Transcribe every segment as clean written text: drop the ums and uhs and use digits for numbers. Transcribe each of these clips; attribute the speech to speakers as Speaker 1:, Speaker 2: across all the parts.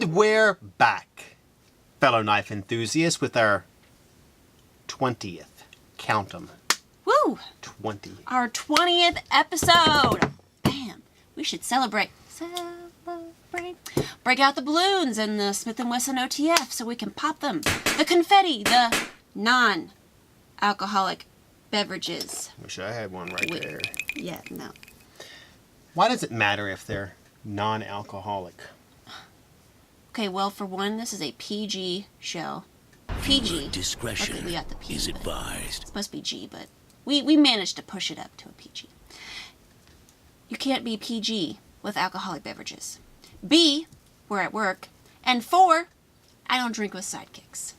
Speaker 1: And we're back, fellow knife enthusiasts, with our 20th. Count 'em.
Speaker 2: Woo!
Speaker 1: 20.
Speaker 2: Our 20th episode. Damn, we should celebrate. Celebrate. Break out the balloons and the Smith & Wesson OTF so we can pop them. The confetti, the non-alcoholic beverages.
Speaker 1: Wish I had one right there.
Speaker 2: Yeah, no.
Speaker 1: Why does it matter if they're non-alcoholic?
Speaker 2: Okay, well, for one, this is a PG show. PG.
Speaker 3: Discretion
Speaker 2: Okay, we got the P,
Speaker 3: is
Speaker 2: but
Speaker 3: advised.
Speaker 2: it's supposed to be G, but we managed to push it up to a PG. You can't be PG with alcoholic beverages. B, we're at work. And 4, I don't drink with sidekicks.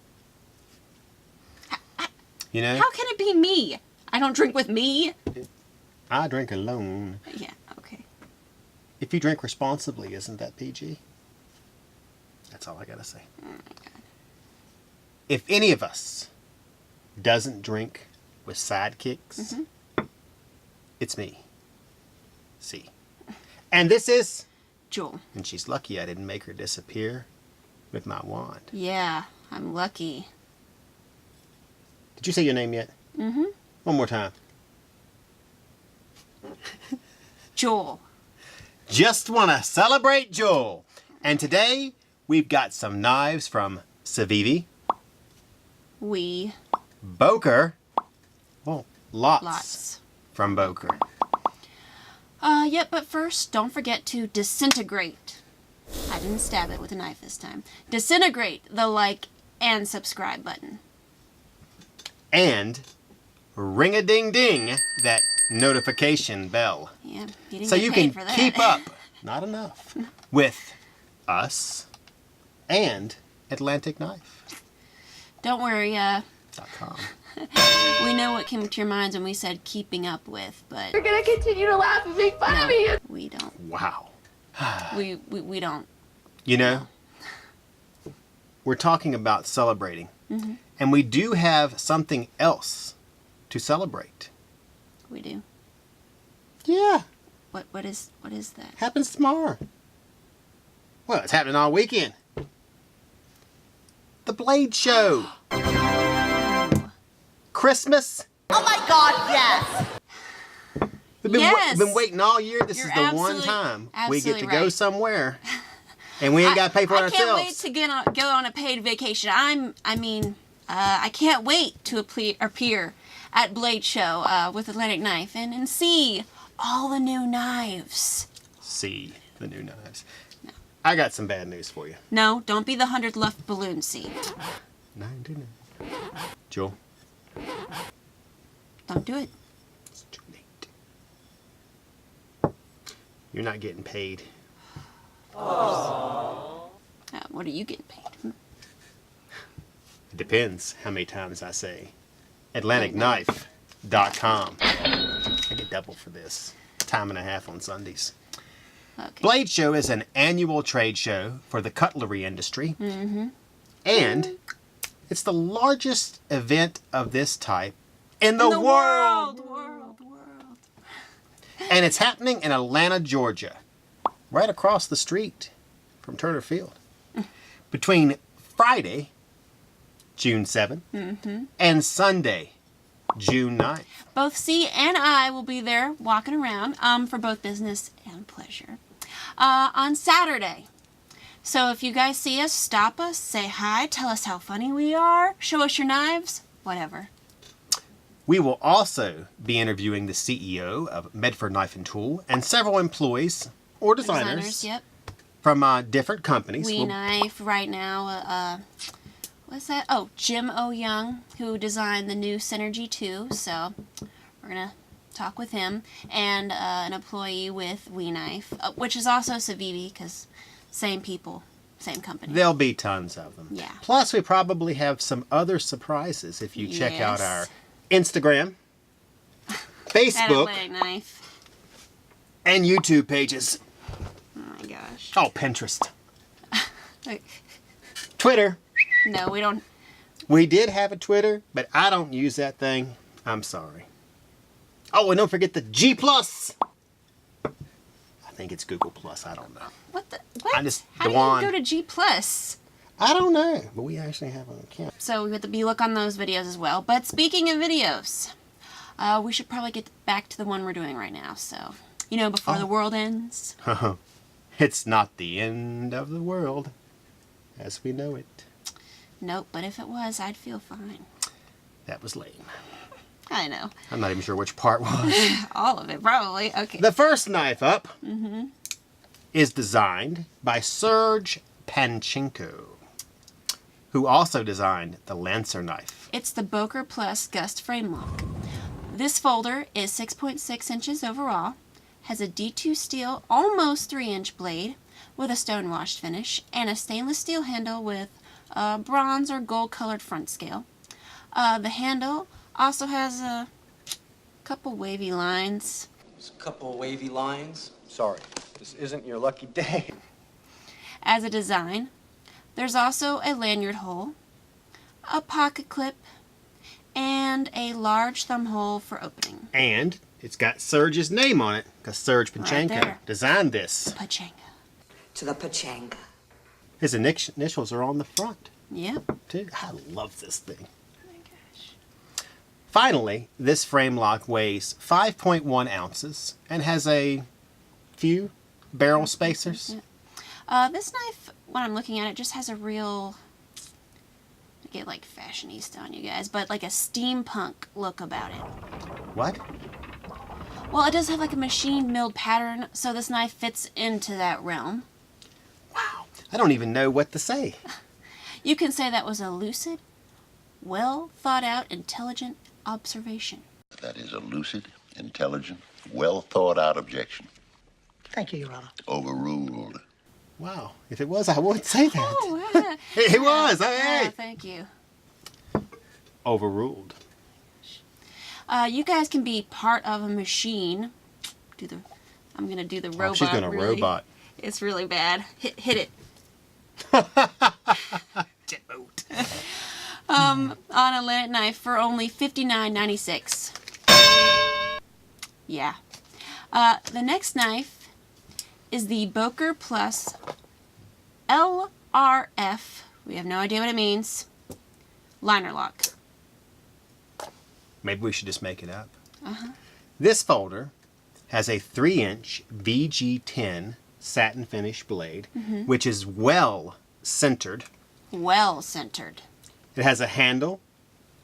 Speaker 1: You know?
Speaker 2: How can it be me? I don't drink with me?
Speaker 1: I drink alone.
Speaker 2: Yeah, okay.
Speaker 1: If you drink responsibly, isn't that PG? That's all I gotta say.
Speaker 2: Oh my God.
Speaker 1: If any of us doesn't drink with sidekicks, it's me. Cee. And this is
Speaker 2: Jul.
Speaker 1: And she's lucky I didn't make her disappear with my wand.
Speaker 2: Yeah, I'm lucky.
Speaker 1: Did you say your name yet?
Speaker 2: Mm-hmm.
Speaker 1: One more time.
Speaker 2: Jul.
Speaker 1: Just want to celebrate Jul. And today, we've got some knives from Civivi.
Speaker 2: We.
Speaker 1: Boker. Well, lots.
Speaker 2: Lots.
Speaker 1: From Boker.
Speaker 2: Yep, but first, don't forget to disintegrate. I didn't stab it with a knife this time. Disintegrate the like and subscribe button.
Speaker 1: And ring-a-ding-ding that notification bell.
Speaker 2: Yeah, you didn't
Speaker 1: So
Speaker 2: get
Speaker 1: you
Speaker 2: paid
Speaker 1: can
Speaker 2: for that.
Speaker 1: keep up, not enough, with us and Atlantic Knife.
Speaker 2: Don't worry,
Speaker 1: .com.
Speaker 2: we know what came to your minds when we said keeping up with, but
Speaker 4: We're gonna continue to laugh and make fun of you.
Speaker 2: we don't.
Speaker 1: Wow.
Speaker 2: We don't.
Speaker 1: You know, we're talking about celebrating. And we do have something else to celebrate.
Speaker 2: We do.
Speaker 1: Yeah.
Speaker 2: What is that?
Speaker 1: Happens tomorrow. Well, it's happening all weekend. The Blade Show. Christmas.
Speaker 4: Oh my God, yes!
Speaker 1: We've been,
Speaker 2: Yes.
Speaker 1: we've been waiting all year. This
Speaker 2: You're
Speaker 1: is the one
Speaker 2: absolutely-
Speaker 1: time we get to
Speaker 2: absolutely
Speaker 1: go
Speaker 2: right.
Speaker 1: somewhere. And we ain't got to pay for it
Speaker 2: I can't wait
Speaker 1: ourselves.
Speaker 2: to go on a paid vacation. I can't wait to appear at Blade Show with Atlantic Knife and see all the new knives.
Speaker 1: See the new knives. No. I got some bad news for you.
Speaker 2: No, don't be the 100 left balloon, See.
Speaker 1: 99. Jul,
Speaker 2: Don't do it.
Speaker 1: it's too late. You're not getting paid.
Speaker 2: What are you getting paid?
Speaker 1: It depends how many times I say AtlanticKnife.com. I get double for this. Time and a half on Sundays.
Speaker 2: Okay.
Speaker 1: Blade Show is an annual trade show for the cutlery industry. And it's the largest event of this type in the world.
Speaker 2: World.
Speaker 1: And it's happening in Atlanta, Georgia. Right across the street from Turner Field. Between Friday, June 7th, and Sunday, June 9th.
Speaker 2: Both C and I will be there walking around for both business and pleasure on Saturday. So if you guys see us, stop us, say hi, tell us how funny we are, show us your knives, whatever.
Speaker 1: We will also be interviewing the CEO of Medford Knife and Tool and several employees or designers
Speaker 2: Yep.
Speaker 1: from different companies.
Speaker 2: We Knife right now. What's that? Oh, Jim O. Young, who designed the new Synergy 2. So we're going to talk with him. And an employee with We Knife, which is also Civivi, because same people, same company.
Speaker 1: There'll be tons of them.
Speaker 2: Yeah.
Speaker 1: Plus, we probably have some other surprises if you check out
Speaker 2: Yes.
Speaker 1: our Instagram,
Speaker 2: That
Speaker 1: Facebook,
Speaker 2: Atlantic Knife.
Speaker 1: and YouTube pages.
Speaker 2: Oh my gosh.
Speaker 1: Oh, Pinterest. Twitter.
Speaker 2: No, we don't.
Speaker 1: We did have a Twitter, but I don't use that thing. I'm sorry. Oh, and don't forget the G+. I think it's Google Plus. I don't know.
Speaker 2: What the? What?
Speaker 1: I just
Speaker 2: How
Speaker 1: the
Speaker 2: do
Speaker 1: wand.
Speaker 2: you go to G Plus?
Speaker 1: I don't know, but we actually have an account.
Speaker 2: So we have to be look on those videos as well. But speaking of videos, we should probably get back to the one we're doing right now. So, you know, before the world ends.
Speaker 1: It's not the end of the world as we know it.
Speaker 2: Nope, but if it was, I'd feel fine.
Speaker 1: That was lame.
Speaker 2: I know.
Speaker 1: I'm not even sure which part was.
Speaker 2: All of it, probably. Okay.
Speaker 1: The first knife up is designed by Serge Panchenko, who also designed the Lancer knife.
Speaker 2: It's the Boker Plus Gust Frame Lock. This folder is 6.6 inches overall, has a D2 steel almost 3-inch blade with a stone-washed finish, and a stainless steel handle with a bronze or gold-colored front scale. The handle also has a couple wavy lines.
Speaker 3: There's a couple of wavy lines. Sorry, this isn't your lucky day.
Speaker 2: As a design, there's also a lanyard hole, a pocket clip, and a large thumb hole for opening.
Speaker 1: And it's got Serge's name on it, because Serge Panchenko
Speaker 2: there.
Speaker 1: designed this.
Speaker 2: Pachanga.
Speaker 5: To the pachanga.
Speaker 1: His initials are on the front,
Speaker 2: Yep.
Speaker 1: too. I love this thing.
Speaker 2: Oh my gosh.
Speaker 1: Finally, this frame lock weighs 5.1 ounces and has a few barrel spacers.
Speaker 2: This knife, when I'm looking at it, just has a real, I get like fashionista on you guys, but like a steampunk look about it.
Speaker 1: What?
Speaker 2: Well, it does have like a machine milled pattern, so this knife fits into that realm.
Speaker 1: Wow. I don't even know what to say.
Speaker 2: You can say that was a lucid, well thought out, intelligent observation.
Speaker 6: That is a lucid, intelligent, well thought out objection.
Speaker 5: Thank you, Your Honor.
Speaker 6: Overruled.
Speaker 1: Wow. If it was, I would say that.
Speaker 2: Oh, yeah.
Speaker 1: It was.
Speaker 2: Yeah,
Speaker 1: Hey.
Speaker 2: thank you.
Speaker 1: Overruled.
Speaker 2: You guys can be part of a machine. I'm gonna do the robot.
Speaker 1: She's going to
Speaker 2: really.
Speaker 1: robot.
Speaker 2: It's really bad. Hit it.
Speaker 1: Jet boat.
Speaker 2: On a lanet knife for only $59.96. Yeah. The next knife is the Boker Plus LRF. We have no idea what it means. Linerlock.
Speaker 1: Maybe we should just make it up. This folder has a 3-inch VG10 satin finish blade, which is well centered.
Speaker 2: Well centered.
Speaker 1: It has a handle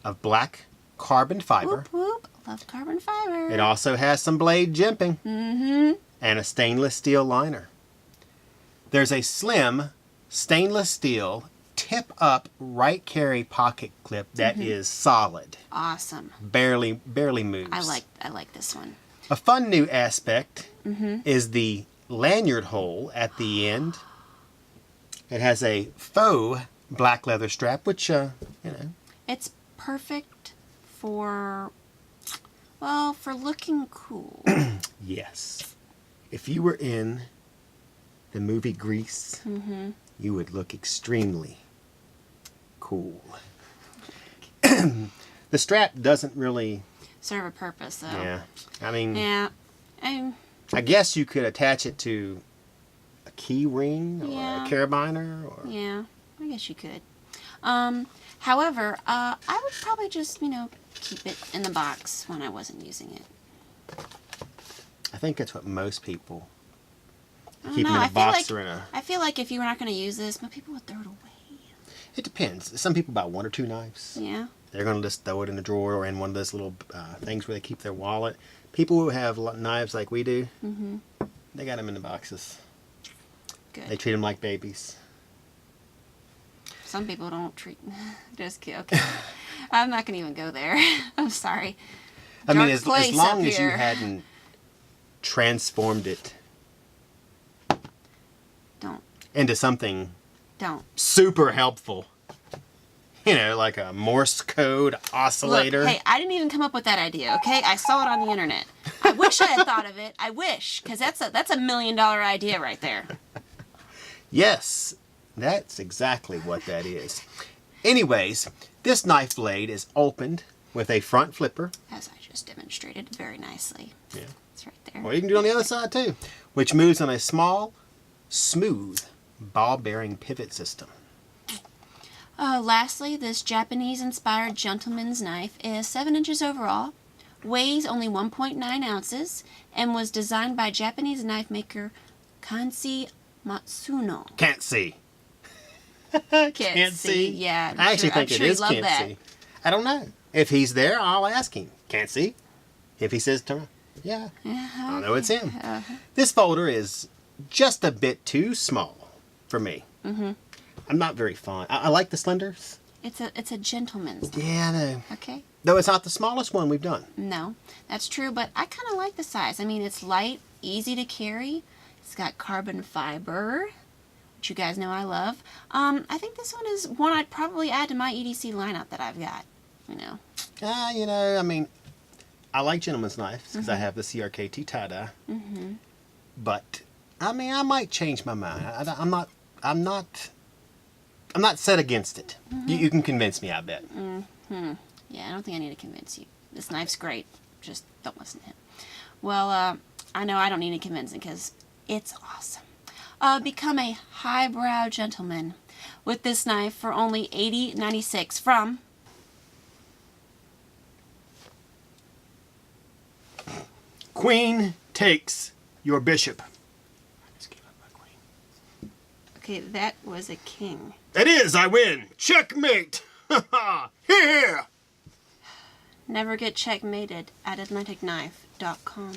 Speaker 1: of black carbon fiber.
Speaker 2: Whoop whoop. Love carbon fiber.
Speaker 1: It also has some blade jimping and a stainless steel liner. There's a slim stainless steel tip-up right carry pocket clip that is solid.
Speaker 2: Awesome.
Speaker 1: Barely moves.
Speaker 2: I like this one.
Speaker 1: A fun new aspect is the lanyard hole at the end. It has a faux black leather strap, which,
Speaker 2: It's perfect for, well, for looking cool.
Speaker 1: yes. If you were in the movie Grease, you would look extremely cool. The strap doesn't really,
Speaker 2: Serve a purpose, though.
Speaker 1: yeah. I mean,
Speaker 2: Yeah.
Speaker 1: I guess you could attach it to a key ring or
Speaker 2: Yeah.
Speaker 1: a carabiner or...
Speaker 2: Yeah, I guess you could. However, I would probably just, keep it in the box when I wasn't using it.
Speaker 1: I think that's what most people
Speaker 2: I don't
Speaker 1: keep
Speaker 2: know,
Speaker 1: them in
Speaker 2: I
Speaker 1: a
Speaker 2: feel
Speaker 1: box
Speaker 2: like-
Speaker 1: or in a...
Speaker 2: I feel like if you were not going to use this, most people would throw it away.
Speaker 1: It depends. Some people buy 1 or 2 knives.
Speaker 2: Yeah.
Speaker 1: They're going to just throw it in a drawer or in one of those little things where they keep their wallet. People who have knives like we do, they got them in the boxes.
Speaker 2: Good.
Speaker 1: They treat them like babies.
Speaker 2: Some people don't treat... Just kidding. Okay. I'm not going to even go there. I'm sorry.
Speaker 1: I mean,
Speaker 2: Dark
Speaker 1: as
Speaker 2: place
Speaker 1: long
Speaker 2: up
Speaker 1: as you
Speaker 2: here.
Speaker 1: hadn't transformed it
Speaker 2: Don't.
Speaker 1: into something
Speaker 2: Don't.
Speaker 1: super helpful. Like a Morse code oscillator.
Speaker 2: Look, hey, I didn't even come up with that idea, okay? I saw it on the internet. I wish I had thought of it. I wish, because that's a $1 million idea right there.
Speaker 1: Yes, that's exactly what that is. Anyways, this knife blade is opened with a front flipper
Speaker 2: As I just just demonstrated very nicely.
Speaker 1: Yeah.
Speaker 2: It's right there.
Speaker 1: Or you can do it on the other side too, which moves on a small, smooth, ball-bearing pivot system.
Speaker 2: Lastly, this Japanese-inspired gentleman's knife is 7 inches overall, weighs only 1.9 ounces, and was designed by Japanese knife maker Kanshi Matsuno.
Speaker 1: Can't see.
Speaker 2: Can't see. Yeah,
Speaker 1: I actually think
Speaker 2: I'm
Speaker 1: it
Speaker 2: sure
Speaker 1: is
Speaker 2: he'd love
Speaker 1: can't
Speaker 2: that.
Speaker 1: see. I don't know. If he's there, I'll ask him. Can't see? If he says turn, yeah. I know it's him. This folder is just a bit too small for me. Mm-hmm. I'm not very fond. I like the slenders.
Speaker 2: It's a gentleman's knife.
Speaker 1: Yeah, I know.
Speaker 2: Okay.
Speaker 1: Though it's not the smallest one we've done.
Speaker 2: No, that's true, but I kind of like the size. I mean, it's light, easy to carry. It's got carbon fiber, which you guys know I love. I think this one is one I'd probably add to my EDC lineup that I've got. You know.
Speaker 1: I mean, I like gentleman's knives because I have the CRKT tie-dye. Mm-hmm. But I mean, I might change my mind. I'm not set against it. Mm-hmm. You can convince me, I bet.
Speaker 2: Mm-hmm. Yeah, I don't think I need to convince you. This knife's great. Just don't listen to him. Well, I know I don't need any convincing because it's awesome. Become a highbrow gentleman with this knife for only $80.96 from
Speaker 1: Queen takes your bishop. I just gave up my queen.
Speaker 2: Okay, that was a king.
Speaker 1: It is, I win. Checkmate. Here.
Speaker 2: Never get checkmated at AtlanticKnife.com.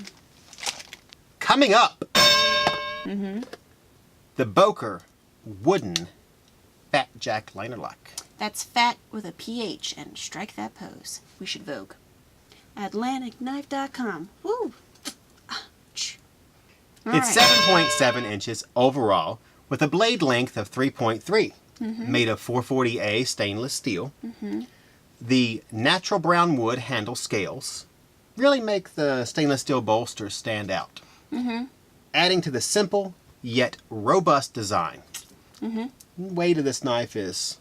Speaker 1: Coming up. The Boker wooden Fat Jack Linerlock.
Speaker 2: That's fat with a PH and strike that pose. We should vogue. AtlanticKnife.com. Woo!
Speaker 1: It's 7.7 inches overall with a blade length of 3.3, made of 440A stainless steel. The natural brown wood handle scales really make the stainless steel bolsters stand out, adding to the simple yet robust design. Weight of this knife is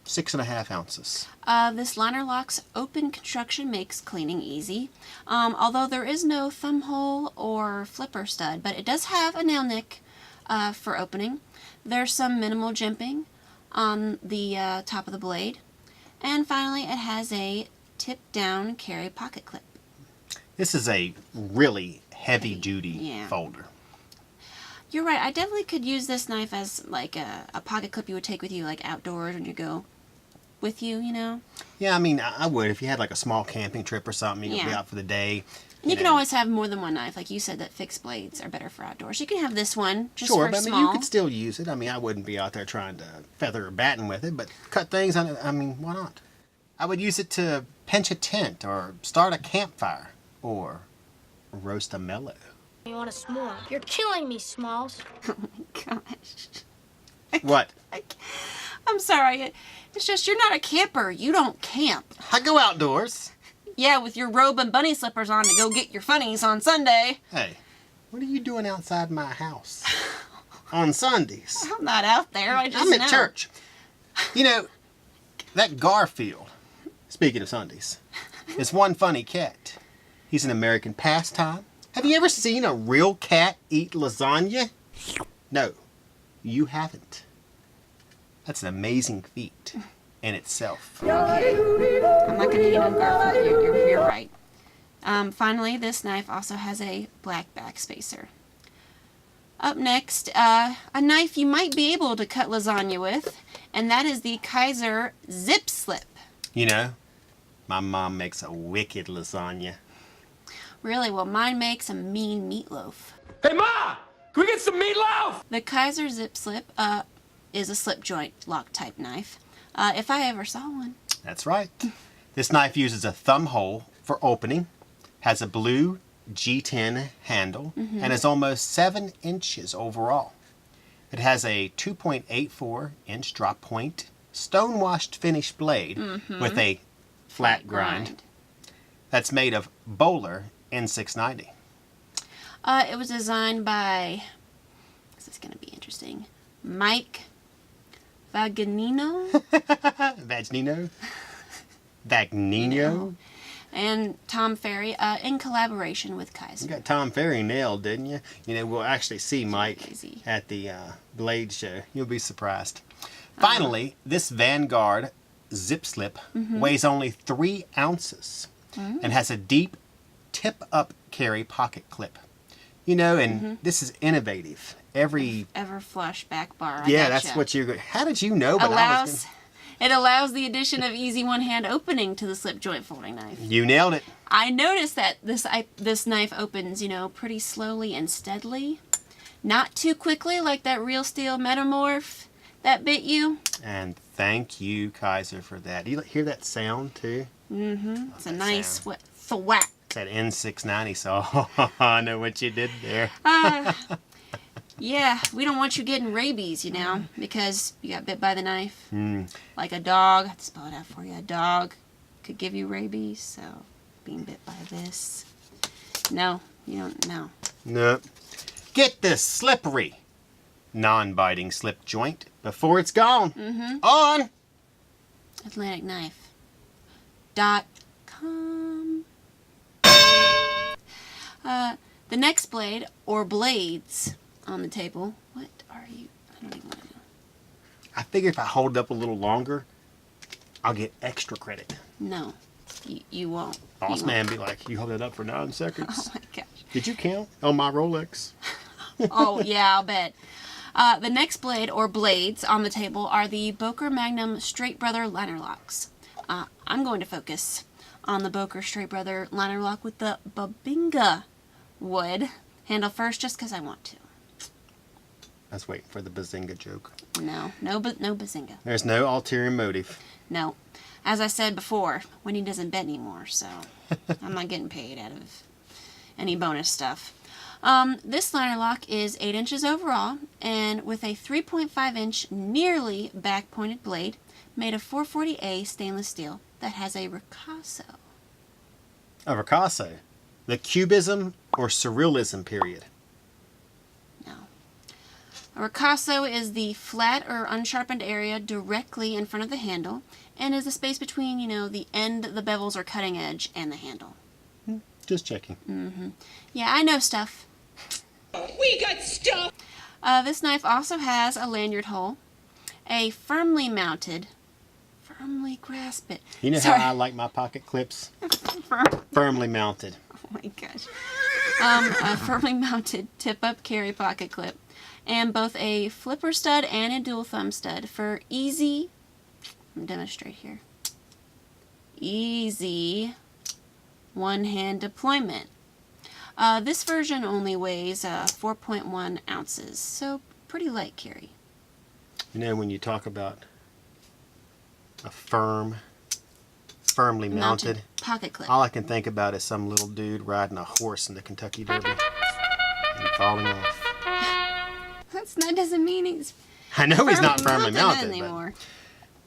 Speaker 1: 6.5 ounces.
Speaker 2: This Linerlocks open construction makes cleaning easy, although there is no thumb hole or flipper stud, but it does have a nail nick for opening. There's some minimal jimping on the top of the blade. And finally, it has a tip-down carry pocket clip.
Speaker 1: This is a really heavy-duty folder.
Speaker 2: You're right. I definitely could use this knife as like a pocket clip you would take with you like outdoors when you go with you, you know?
Speaker 1: Yeah, I mean, I would. If you had like a small camping trip or something, you could be out for the day.
Speaker 2: And you can always have more than one knife. Like you said, that fixed blades are better for outdoors. You can have this one just
Speaker 1: sure,
Speaker 2: for
Speaker 1: but
Speaker 2: small.
Speaker 1: I mean, you could still use it. I mean, I wouldn't be out there trying to feather or batten with it, but cut things on it, I mean, why not? I would use it to pinch a tent or start a campfire or roast a mellow.
Speaker 7: You want a s'more? You're killing me, Smalls.
Speaker 2: Oh my gosh.
Speaker 1: What?
Speaker 2: I'm sorry. It's just you're not a camper. You don't camp.
Speaker 1: I go outdoors.
Speaker 2: Yeah, with your robe and bunny slippers on to go get your funnies on Sunday.
Speaker 1: Hey, what are you doing outside my house on Sundays?
Speaker 2: I'm not out there. I'm
Speaker 1: at church. You know, that Garfield, speaking of Sundays, is one funny cat. He's an American pastime. Have you ever seen a real cat eat lasagna? No, you haven't. That's an amazing feat in itself.
Speaker 2: Okay. I'm not going to hate on Garfield. You're right. Finally, this knife also has a black backspacer. Up next, a knife you might be able to cut lasagna with, and that is the Kizer Zip Slip.
Speaker 1: You know, my mom makes a wicked lasagna.
Speaker 2: Really? Well, mine makes a mean meatloaf.
Speaker 3: Hey, Ma! Can we get some meatloaf?
Speaker 2: The Kizer Zip Slip is a slip joint lock type knife. If I ever saw one.
Speaker 1: That's right. This knife uses a thumb hole for opening, has a blue G10 handle, and is almost 7 inches overall. It has a 2.84 inch drop point, stone-washed finished blade with a flat grind that's made of Boker N690.
Speaker 2: It was designed by, this is going to be interesting, Mike Vagnino?
Speaker 1: Vagnino?
Speaker 2: and Tom Ferry in collaboration with
Speaker 1: You
Speaker 2: Kizer.
Speaker 1: got Tom Ferry nailed, didn't you? You know, we'll actually see Mike
Speaker 2: Easy.
Speaker 1: at the Blade show. You'll be surprised. Finally, this Vanguard zip slip weighs only 3 ounces and has a deep tip-up carry pocket clip. You know, and this is innovative.
Speaker 2: Ever flush back bar. I
Speaker 1: Yeah,
Speaker 2: gotcha.
Speaker 1: that's what you're. How did you know? But I was
Speaker 2: It allows the addition of easy one-hand opening to the slip joint folding knife.
Speaker 1: you nailed it.
Speaker 2: I noticed that this knife opens, you know, pretty slowly and steadily. Not too quickly like that Real Steel Metamorph that bit you.
Speaker 1: And thank you, Kizer, for that. Do you hear that sound too?
Speaker 2: It's a nice
Speaker 1: sound.
Speaker 2: thwack.
Speaker 1: That N690 saw. I know what you did there.
Speaker 2: Yeah, we don't want you getting rabies, you know, because you got bit by the knife. Like a dog. I have to spell it out for you. A dog could give you rabies, so being bit by this. No, you don't know.
Speaker 1: No. Get this slippery, non-biting slip joint before it's gone. On
Speaker 2: AtlanticKnife.com. The next blade, or blades, on the table. What are you? I don't even want to know.
Speaker 1: I figure if I hold it up a little longer, I'll get extra credit.
Speaker 2: No, you won't.
Speaker 1: Boss
Speaker 2: You
Speaker 1: man be like, you hold it up for 9 seconds.
Speaker 2: won't. Oh my gosh.
Speaker 1: Did you count on my Rolex?
Speaker 2: Oh yeah, I'll bet. The next blade, or blades, on the table are the Boker Magnum Straight Brother Linerlocks. I'm going to focus on the Boker Straight Brother Linerlock with the Babinga wood handle first, just because I want to.
Speaker 1: I was waiting for the Bazinga joke.
Speaker 2: No Bazinga.
Speaker 1: There's no ulterior motive.
Speaker 2: No. As I said before, Winnie doesn't bet anymore, so I'm not getting paid out of any bonus stuff. This liner lock is 8 inches overall, and with a 3.5 inch nearly back pointed blade made of 440A stainless steel that has a ricasso.
Speaker 1: A ricasso. The Cubism or Surrealism period.
Speaker 2: No. A ricasso is the flat or unsharpened area directly in front of the handle, and is the space between, you know, the end, the bevels or cutting edge, and the handle.
Speaker 1: Just checking.
Speaker 2: Yeah, I know stuff.
Speaker 4: We got stuff.
Speaker 2: This knife also has a lanyard hole, a firmly grasp it.
Speaker 1: You know
Speaker 2: Sorry.
Speaker 1: how I like my pocket clips? Firmly mounted.
Speaker 2: Oh my gosh. A firmly mounted tip-up carry pocket clip, and both a flipper stud and a dual thumb stud for easy, I'm gonna demonstrate here, easy one-hand deployment. This version only weighs 4.1 ounces, so pretty light carry.
Speaker 1: You know, when you talk about a firmly mounted,
Speaker 2: pocket clip.
Speaker 1: all I can think about is some little dude riding a horse in the Kentucky Derby and falling off.
Speaker 2: That doesn't mean he's
Speaker 1: I know he's not firmly mounted. But
Speaker 2: anymore.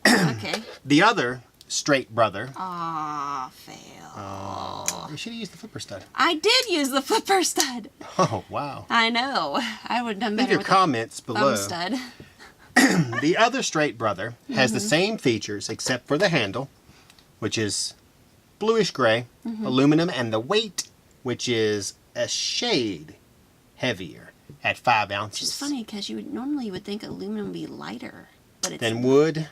Speaker 2: Okay.
Speaker 1: the other straight brother.
Speaker 2: Aw, fail.
Speaker 1: You should have used the flipper stud.
Speaker 2: I did use the flipper stud.
Speaker 1: Oh, wow.
Speaker 2: I know. I would have done better
Speaker 1: Leave your
Speaker 2: with
Speaker 1: comments
Speaker 2: the
Speaker 1: below.
Speaker 2: thumb stud.
Speaker 1: The other straight brother has the same features except for the handle, which is bluish gray, aluminum, and the weight, which is a shade heavier at 5 ounces.
Speaker 2: Which is funny because you would think aluminum would be lighter, but it's
Speaker 1: Than wood.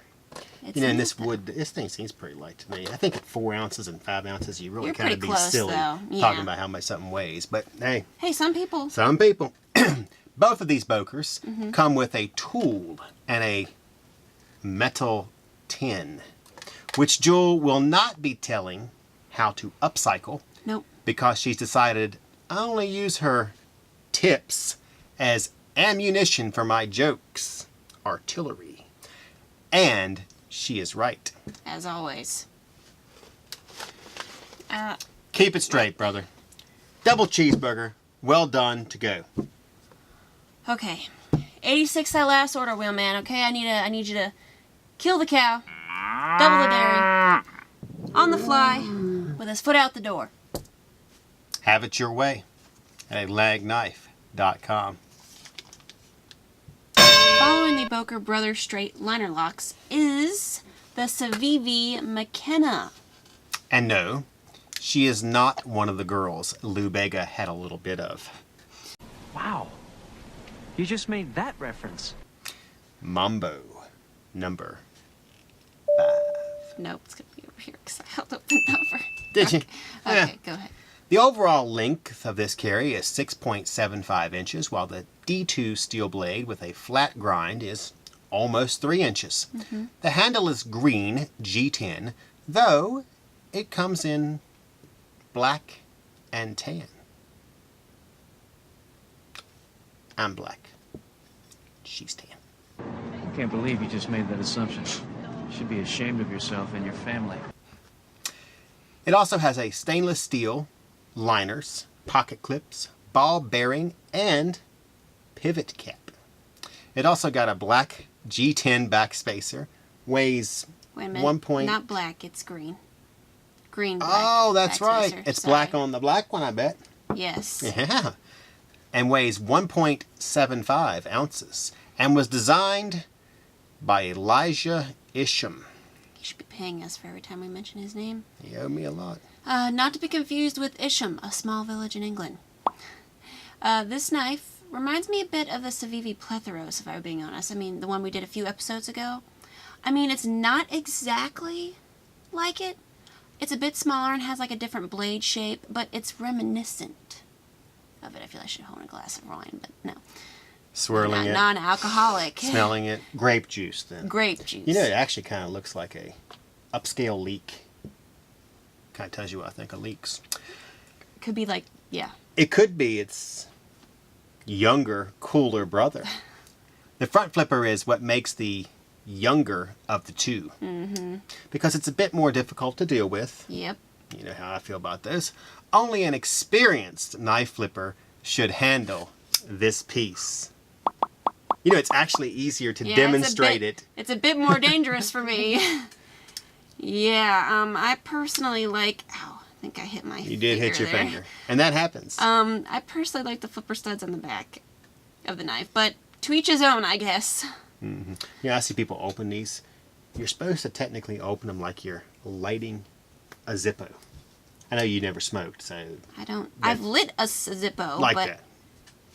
Speaker 2: It's
Speaker 1: You know, and
Speaker 2: not
Speaker 1: this
Speaker 2: that-
Speaker 1: wood, this thing seems pretty light to me. I think at 4 ounces and 5 ounces, you really
Speaker 2: You're
Speaker 1: kind of
Speaker 2: pretty
Speaker 1: be
Speaker 2: close,
Speaker 1: silly
Speaker 2: though. Yeah.
Speaker 1: talking about how much something weighs. But hey,
Speaker 2: Hey, some people.
Speaker 1: some people. Both of these Bokers come with a tool and a metal tin, which Jul will not be telling how to upcycle
Speaker 2: Nope.
Speaker 1: because she's decided I only use her tips as ammunition for my jokes, artillery. And she is right.
Speaker 2: As always.
Speaker 1: Keep it straight, brother. Double cheeseburger, well done to go.
Speaker 2: Okay. 86 that last order, wheelman. Okay, I need you to kill the cow, double the dairy, on the fly, with his foot out the door.
Speaker 1: Have it your way at AtlanticKnife.com.
Speaker 2: Following the Boker Brother Straight Linerlocks is the Civivi McKenna.
Speaker 1: And no, She is not one of the girls Lou Bega had a little bit of.
Speaker 8: Wow. You just made that reference.
Speaker 1: Mambo number 5.
Speaker 2: Nope, it's going to be over here because I held up the number.
Speaker 1: Did you?
Speaker 2: Okay, go ahead.
Speaker 1: The overall length of this carry is 6.75 inches, while the D2 steel blade with a flat grind is almost 3 inches. The handle is green G10, though it comes in black and tan. I'm black. She's tan.
Speaker 8: I can't believe you just made that assumption. You should be ashamed of yourself and your family.
Speaker 1: It also has a stainless steel liners, pocket clips, ball bearing, and pivot cap. It also got a black G10 backspacer, weighs
Speaker 2: Wait a minute.
Speaker 1: 1 point...
Speaker 2: Not black, it's green. Green black.
Speaker 1: Oh, that's right.
Speaker 2: backspacer.
Speaker 1: It's
Speaker 2: Sorry.
Speaker 1: black on the black one, I bet.
Speaker 2: Yes.
Speaker 1: Yeah. And weighs 1.75 ounces. And was designed by Elijah Isham.
Speaker 2: He should be paying us for every time we mention his name.
Speaker 1: He owed me a lot.
Speaker 2: Not to be confused with Isham, a small village in England. This knife reminds me a bit of the Civivi Plethoros, if I were being honest. I mean, the one we did a few episodes ago. I mean, it's not exactly like it. It's a bit smaller and has like a different blade shape, but it's reminiscent of it. I feel I should hold a glass of wine, but no.
Speaker 1: Swirling it.
Speaker 2: Non-alcoholic.
Speaker 1: Smelling it. Grape juice, then.
Speaker 2: Grape juice.
Speaker 1: You know, it actually kind of looks like a upscale leek. Kind of tells you what I think of leeks.
Speaker 2: Could be like, yeah.
Speaker 1: It could be its younger, cooler brother. The front flipper is what makes the younger of the two. Because it's a bit more difficult to deal with.
Speaker 2: Yep.
Speaker 1: You know how I feel about those. Only an experienced knife flipper should handle this piece. You know, it's actually easier to demonstrate it.
Speaker 2: It's a bit more dangerous for me. Yeah, I personally like... Ow, I think I hit my
Speaker 1: You did hit your
Speaker 2: there.
Speaker 1: finger. And that happens.
Speaker 2: I personally like the flipper studs on the back of the knife, but to each his own, I guess.
Speaker 1: Yeah, I see people open these. You're supposed to technically open them like you're lighting a Zippo. I know you never smoked, so...
Speaker 2: I don't... I've lit a Zippo,
Speaker 1: like
Speaker 2: but...
Speaker 1: that.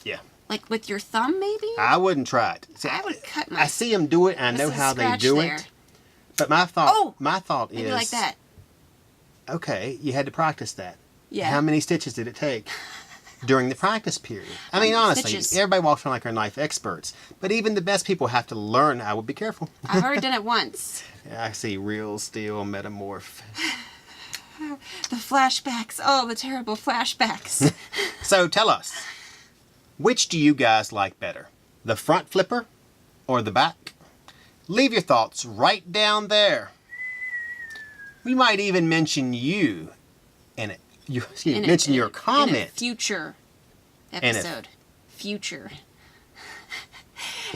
Speaker 1: Yeah.
Speaker 2: Like with your thumb, maybe?
Speaker 1: I wouldn't try it. See,
Speaker 2: I would cut my...
Speaker 1: I see them do it, and I know
Speaker 2: This is
Speaker 1: how they
Speaker 2: scratch
Speaker 1: do
Speaker 2: there.
Speaker 1: it. But my thought,
Speaker 2: Oh!
Speaker 1: my thought
Speaker 2: Maybe
Speaker 1: is...
Speaker 2: like that.
Speaker 1: Okay, you had to practice that.
Speaker 2: Yeah.
Speaker 1: How many stitches did it take during the practice period? I mean, honestly,
Speaker 2: stitches?
Speaker 1: everybody walks around like they're knife experts. But even the best people have to learn. I would be careful.
Speaker 2: I've already done it once.
Speaker 1: Yeah, I see real steel metamorph.
Speaker 2: The flashbacks. Oh, the terrible flashbacks.
Speaker 1: So tell us, which do you guys like better? The front flipper or the back? Leave your thoughts right down there. We might even mention you in it. Mention your comment.
Speaker 2: In a future
Speaker 1: In a-
Speaker 2: episode. Future.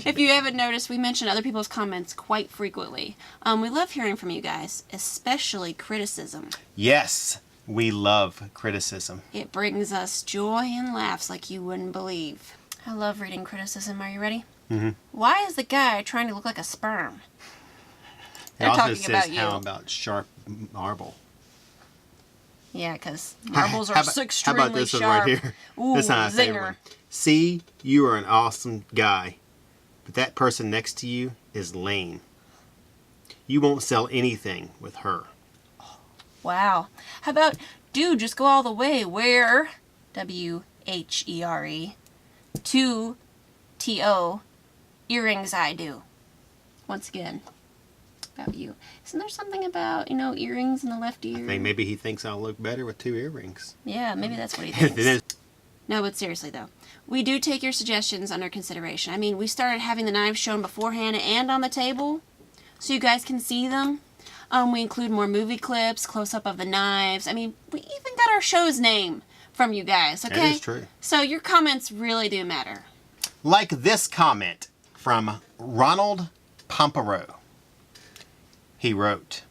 Speaker 2: If you haven't noticed, we mention other people's comments quite frequently. We love hearing from you guys, especially criticism.
Speaker 1: Yes, we love criticism.
Speaker 2: It brings us joy and laughs like you wouldn't believe. I love reading criticism. Are you ready? Mm-hmm. Why is the guy trying to look like a sperm? They're
Speaker 1: It also
Speaker 2: talking
Speaker 1: says,
Speaker 2: about you.
Speaker 1: how about sharp marble?
Speaker 2: Yeah, because marbles are
Speaker 1: How about
Speaker 2: extremely
Speaker 1: this
Speaker 2: sharp.
Speaker 1: one right here?
Speaker 2: Ooh,
Speaker 1: This is my favorite
Speaker 2: zinger.
Speaker 1: one. See, you are an awesome guy, but that person next to you is lame. You won't sell anything with her.
Speaker 2: Wow. How about, dude, just go all the way. Where, W-H-E-R-E, 2 T-O, earrings I do. Once again, about you. Isn't there something about, earrings in the left ear?
Speaker 1: I think maybe he thinks I'll look better with 2 earrings.
Speaker 2: Yeah, maybe that's what he
Speaker 1: It
Speaker 2: thinks.
Speaker 1: is.
Speaker 2: No, but seriously though, we do take your suggestions under consideration. I mean, we started having the knives shown beforehand and on the table, so you guys can see them. We include more movie clips, close-up of the knives. I mean, we even got our show's name from you guys, okay?
Speaker 1: That is true.
Speaker 2: So your comments really do matter.
Speaker 1: Like this comment from Ronald Pompero. He wrote,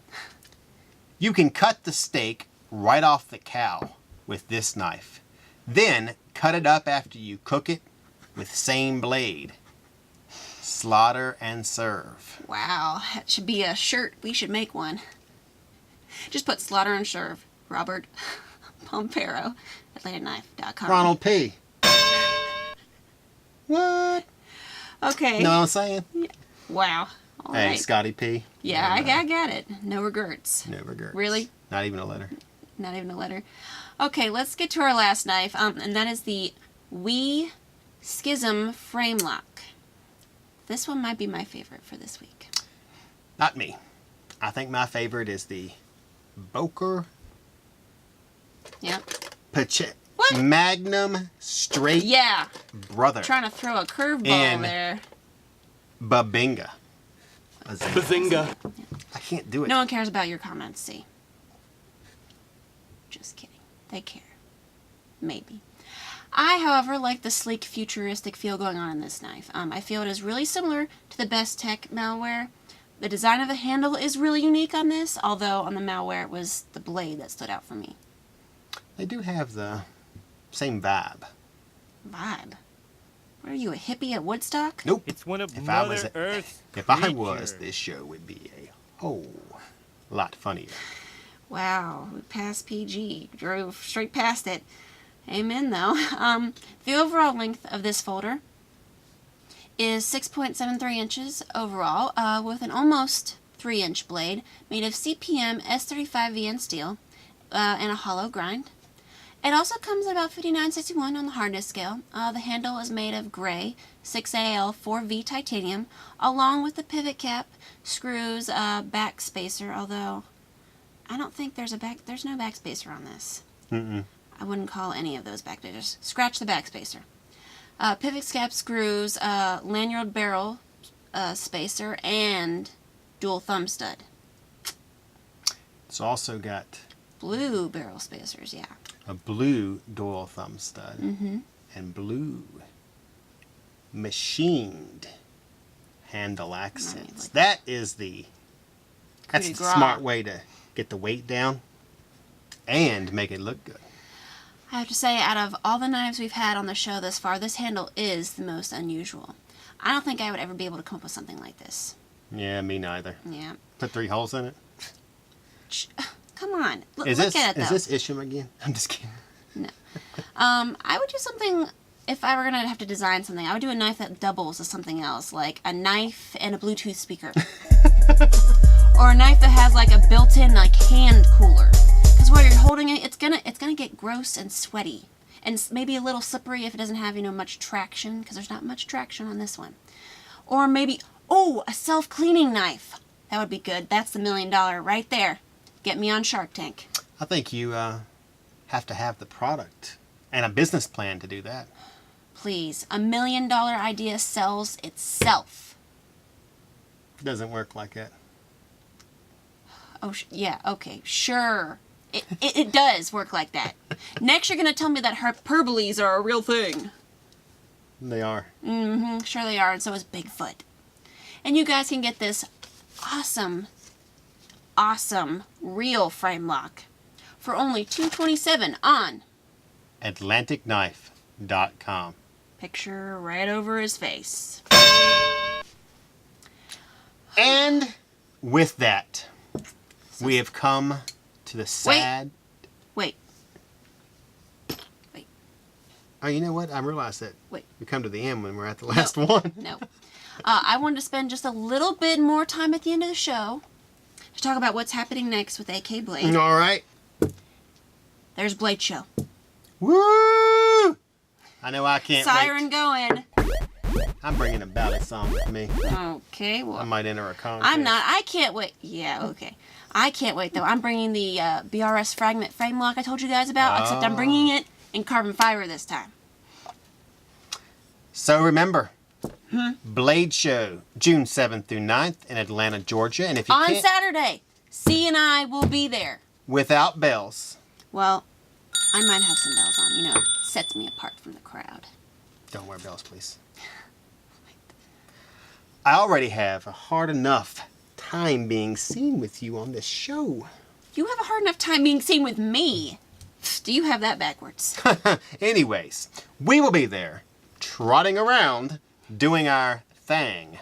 Speaker 1: "You can cut the steak right off the cow with this knife. Then cut it up after you cook it with same blade. Slaughter and serve."
Speaker 2: Wow, that should be a shirt. We should make one. Just put slaughter and serve, Robert. Pompero, AtlanticKnife.com.
Speaker 1: Ronald P. What?
Speaker 2: Okay.
Speaker 1: Know what I'm saying?
Speaker 2: Wow. All
Speaker 1: Hey,
Speaker 2: right.
Speaker 1: Scotty P.
Speaker 2: Yeah, I got it. No regrets.
Speaker 1: No regrets.
Speaker 2: Really?
Speaker 1: Not even a letter.
Speaker 2: Not even a letter. Okay, let's get to our last knife, and that is the We Schism frame lock. This one might be my favorite for this week.
Speaker 1: Not me. I think my favorite is the Boker
Speaker 2: Yeah.
Speaker 1: What? Magnum Straight
Speaker 2: Yeah.
Speaker 1: Brother.
Speaker 2: Trying to throw a curveball
Speaker 1: And-
Speaker 2: there.
Speaker 1: Babinga.
Speaker 3: Bazinga.
Speaker 1: I can't do it.
Speaker 2: No one cares about your comments, see? Just kidding. They care. Maybe. I, however, like the sleek, futuristic feel going on in this knife. I feel it is really similar to the Best Tech malware. The design of the handle is really unique on this, although on the malware it was the blade that stood out for me.
Speaker 1: They do have the same vibe.
Speaker 2: Vibe? What are you, a hippie at Woodstock?
Speaker 1: Nope.
Speaker 9: It's one of
Speaker 1: If I
Speaker 9: Mother
Speaker 1: was
Speaker 9: Earth's
Speaker 1: If I was,
Speaker 9: creatures.
Speaker 1: this show would be a whole lot funnier.
Speaker 2: Wow, we passed PG. Drove straight past it. Amen, though. The overall length of this folder is 6.73 inches overall, with an almost 3-inch blade made of CPM S35VN steel and a hollow grind. It also comes at about 59.61 on the hardness scale. The handle is made of gray 6AL4V titanium, along with the pivot cap, screws, back spacer, although I don't think there's no back spacer on this. I wouldn't call any of those back spacers. Scratch the back spacer. Pivot cap screws, lanyard barrel spacer, and dual thumb stud.
Speaker 1: It's also got
Speaker 2: Blue barrel spacers, yeah.
Speaker 1: a blue dual thumb stud and blue machined handle accents. That's the
Speaker 2: Coup de grace.
Speaker 1: smart way to get the weight down and make it look good.
Speaker 2: I have to say, out of all the knives we've had on the show thus far, this handle is the most unusual. I don't think I would ever be able to come up with something like this.
Speaker 1: Yeah, me neither.
Speaker 2: Yeah.
Speaker 1: Put 3 holes in it.
Speaker 2: Come on. Look
Speaker 1: Is
Speaker 2: at it, though.
Speaker 1: is this Isham again? I'm just kidding.
Speaker 2: No. I would do something, if I were going to have to design something, I would do a knife that doubles as something else, like a knife and a Bluetooth speaker. Or a knife that has like a built-in like hand cooler. Because while you're holding it, it's gonna get gross and sweaty. And maybe a little slippery if it doesn't have, much traction, because there's not much traction on this one. Or maybe, a self-cleaning knife. That would be good. That's the $1 million right there. Get me on Shark Tank.
Speaker 1: I think you have to have the product and a business plan to do that.
Speaker 2: Please. $1 million idea sells itself.
Speaker 1: It doesn't work like that.
Speaker 2: Oh, yeah, okay, sure. It does work like that. Next, you're going to tell me that hyperboles are a real thing.
Speaker 1: They are.
Speaker 2: Mm-hmm, sure they are, and so is Bigfoot. And you guys can get this awesome real frame lock for only $227 on
Speaker 1: AtlanticKnife.com.
Speaker 2: picture right over his face.
Speaker 1: And with that, we have come to the sad...
Speaker 2: Wait.
Speaker 1: Oh, you know what? I realized that
Speaker 2: Wait.
Speaker 1: we come to the end when we're at the last one.
Speaker 2: No. I wanted to spend just a little bit more time at the end of the show to talk about what's happening next with AK Blade.
Speaker 1: All right.
Speaker 2: There's Blade Show.
Speaker 1: Woo! I know I can't
Speaker 2: Siren
Speaker 1: wait.
Speaker 2: going.
Speaker 1: I'm bringing a ballad song with me.
Speaker 2: Okay, well.
Speaker 1: I might enter a contest.
Speaker 2: I'm not. I can't wait. Yeah, okay. I can't wait, though. I'm bringing the BRS Fragment frame lock I told you guys about, except I'm bringing it in carbon fiber this time.
Speaker 1: So remember, Blade Show, June 7th through 9th in Atlanta, Georgia. And if you
Speaker 2: On
Speaker 1: can't,
Speaker 2: Saturday, Cee and I will be there.
Speaker 1: without bells.
Speaker 2: Well, I might have some bells on. It sets me apart from the crowd.
Speaker 1: Don't wear bells, please. I already have a hard enough time being seen with you on this show.
Speaker 2: You have a hard enough time being seen with me. Do you have that backwards?
Speaker 1: Anyways, we will be there, trotting around, doing our thing.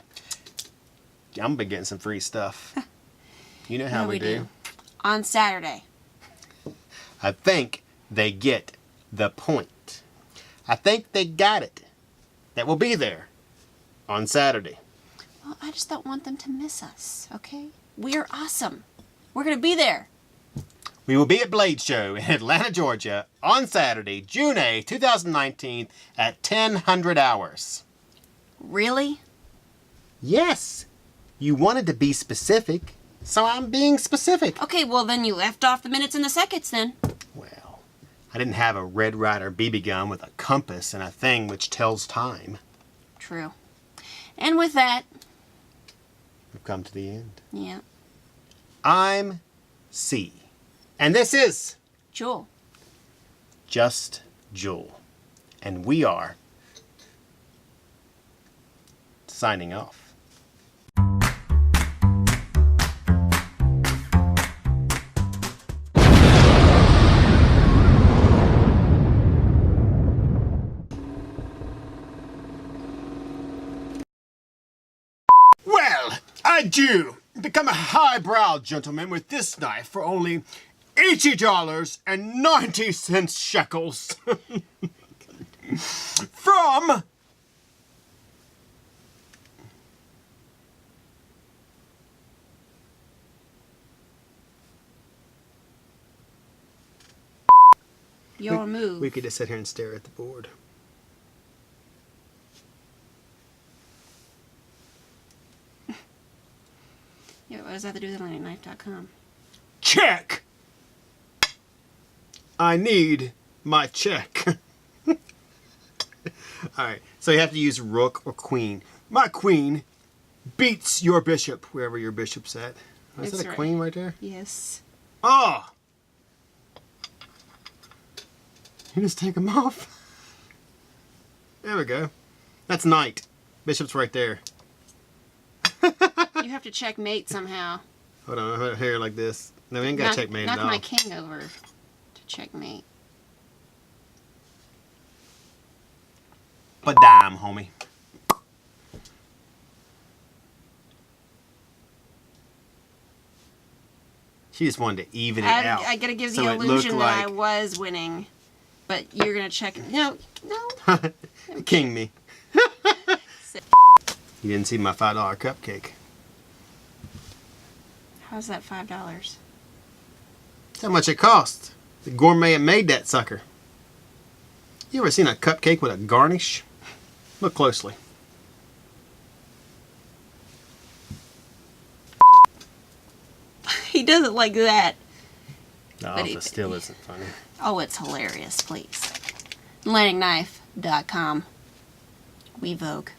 Speaker 1: I'm gonna be getting some free stuff. You know how
Speaker 2: Yeah,
Speaker 1: we do.
Speaker 2: On Saturday.
Speaker 1: I think they get the point. I think they got it. That will be there on Saturday.
Speaker 2: Well, I just don't want them to miss us, okay? We're awesome. We're going to be there.
Speaker 1: We will be at Blade Show in Atlanta, Georgia on Saturday, June 8, 2019 at 10:00 hours.
Speaker 2: Really?
Speaker 1: Yes. You wanted to be specific, so I'm being specific.
Speaker 2: Okay, well then you left off the minutes and the seconds then.
Speaker 1: Well, I didn't have a Red Ryder BB gun with a compass and a thing which tells time.
Speaker 2: True. And with that,
Speaker 1: We've come to the end.
Speaker 2: yeah,
Speaker 1: I'm Cee. And this is
Speaker 2: Jul.
Speaker 1: Just Jul. And we are signing off. Well, I do become a highbrow gentleman with this knife for only $80.90 shekels. From
Speaker 2: Your move.
Speaker 1: we could just sit here and stare at the board.
Speaker 2: Yeah, what does that have to do with AtlanticKnife.com?
Speaker 1: Check! I need my check. Alright, so you have to use rook or queen. My queen beats your bishop, wherever your bishop's at. Is
Speaker 2: That's
Speaker 1: that a
Speaker 2: right.
Speaker 1: queen right there?
Speaker 2: Yes.
Speaker 1: Oh! You just take them off. There we go. That's knight. Bishop's right there.
Speaker 2: You have to checkmate somehow.
Speaker 1: Hold on, I here like this. No, we ain't got checkmate
Speaker 2: knock
Speaker 1: at all.
Speaker 2: my king over to checkmate.
Speaker 1: But dime, homie. She just wanted to even it out.
Speaker 2: I gotta give
Speaker 1: so
Speaker 2: the
Speaker 1: it looked
Speaker 2: illusion that I
Speaker 1: like-
Speaker 2: was winning, but you're gonna check. No.
Speaker 1: King me. You didn't see my $5 cupcake.
Speaker 2: How's that $5?
Speaker 1: That's how much it cost. The gourmet made that sucker. You ever seen a cupcake with a garnish? Look closely.
Speaker 2: He does it like that.
Speaker 1: The
Speaker 2: But
Speaker 1: office still isn't funny.
Speaker 2: Oh, it's hilarious, please. AtlanticKnife.com. We Vogue.